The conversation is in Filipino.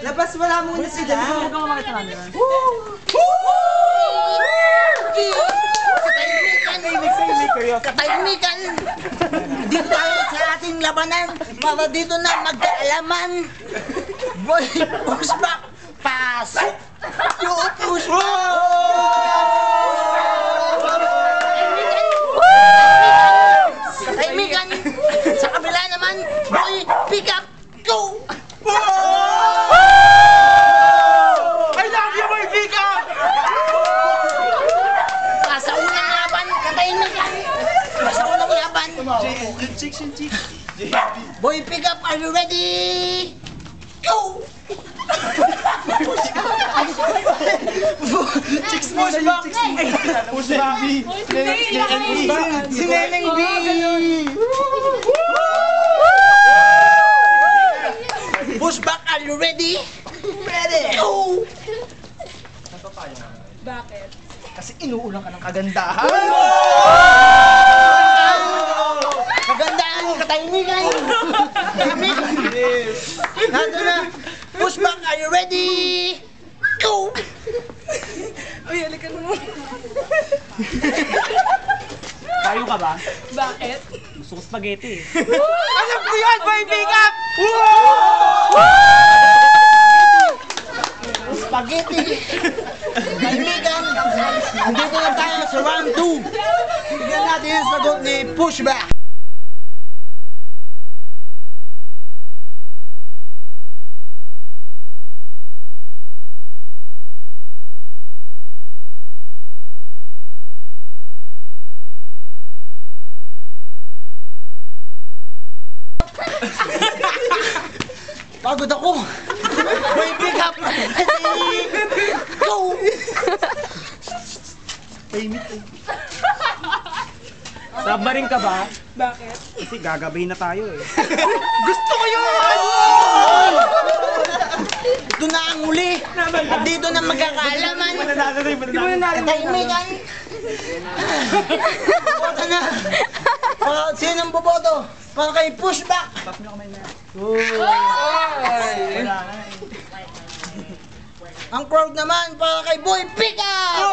Labas wala muna sila. Huwag kang makita namin. Katahimikan! Dito tayo sa ating labanan para dito na magkaalaman. Boy, push back! Pasok! Yung push back! Katahimikan! Sa kabila naman, boy, pick up! Go! I love you, boy! Pick up! Sa unang laban, katahimikan! Sa unang laban! Yung chicks. Boy, pick up! Are you ready? Go! Chicks push back! Push back! Si Neneng B! Push back! Are you ready? Ready! Go! Bakit? Kasi inuulang ka ng kagandahan! Magandaan! Katahimikan! Nandun na! Push back! Are you ready? Go! Uy, halika naman. Tayo ka ba? Bakit? Gusto ko spaghetti. Alam ko yan! Boy, pick up! Spaghetti! Kaibigan! Nandito na tayo sa round 2. Tignan natin yung sagot ni Pushback. Pagod ako! Boy, pick up! Ready? Go! Sabarin ka ba? Bakit? Kasi gagabay na tayo eh. Gusto ko yun! Ito na ang huli! At dito na magkakaalaman! Katahimikan! Boboto na! Sino ang boboto? Para kay Pushback! Ang crowd naman para kay Boy Pick Up!